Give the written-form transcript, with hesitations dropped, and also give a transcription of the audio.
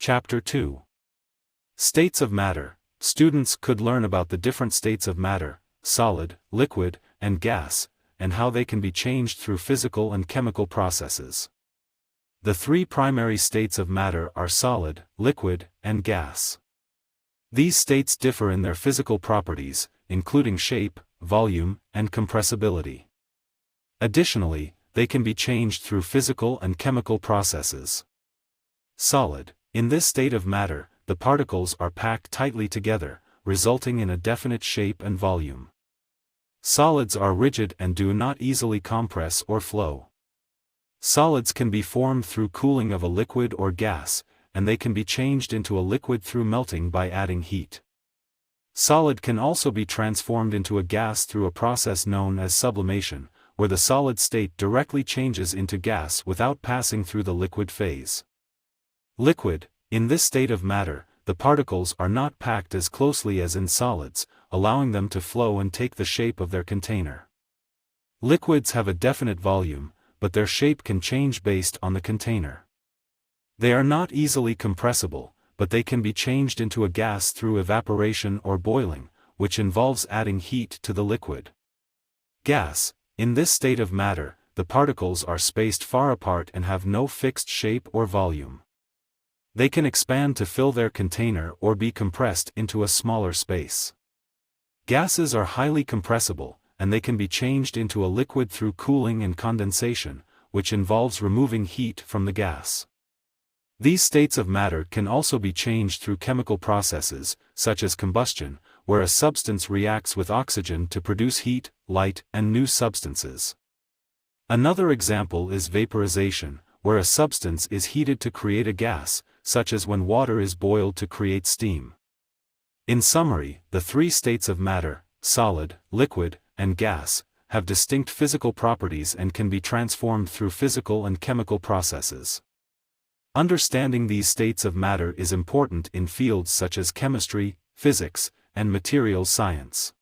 Chapter 2. States of matter. Students could learn about the different states of matter, solid, liquid, and gas, and how they can be changed through physical and chemical processes. The three primary states of matter are solid, liquid, and gas. These states differ in their physical properties, including shape, volume, and compressibility. Additionally, they can be changed through physical and chemical processes. Solid. In this state of matter, the particles are packed tightly together, resulting in a definite shape and volume. Solids are rigid and do not easily compress or flow. Solids can be formed through cooling of a liquid or gas, and they can be changed into a liquid through melting by adding heat. Solid can also be transformed into a gas through a process known as sublimation, where the solid state directly changes into gas without passing through the liquid phase. Liquid. In this state of matter, the particles are not packed as closely as in solids, allowing them to flow and take the shape of their container. Liquids have a definite volume, but their shape can change based on the container. They are not easily compressible, but they can be changed into a gas through evaporation or boiling, which involves adding heat to the liquid. Gas. In this state of matter, the particles are spaced far apart and have no fixed shape or volume. They can expand to fill their container or be compressed into a smaller space. Gases are highly compressible, and they can be changed into a liquid through cooling and condensation, which involves removing heat from the gas. These states of matter can also be changed through chemical processes, such as combustion, where a substance reacts with oxygen to produce heat, light, and new substances. Another example is vaporization, where a substance is heated to create a gas, such as when water is boiled to create steam. In summary, the three states of matter, solid, liquid, and gas, have distinct physical properties and can be transformed through physical and chemical processes. Understanding these states of matter is important in fields such as chemistry, physics, and materials science.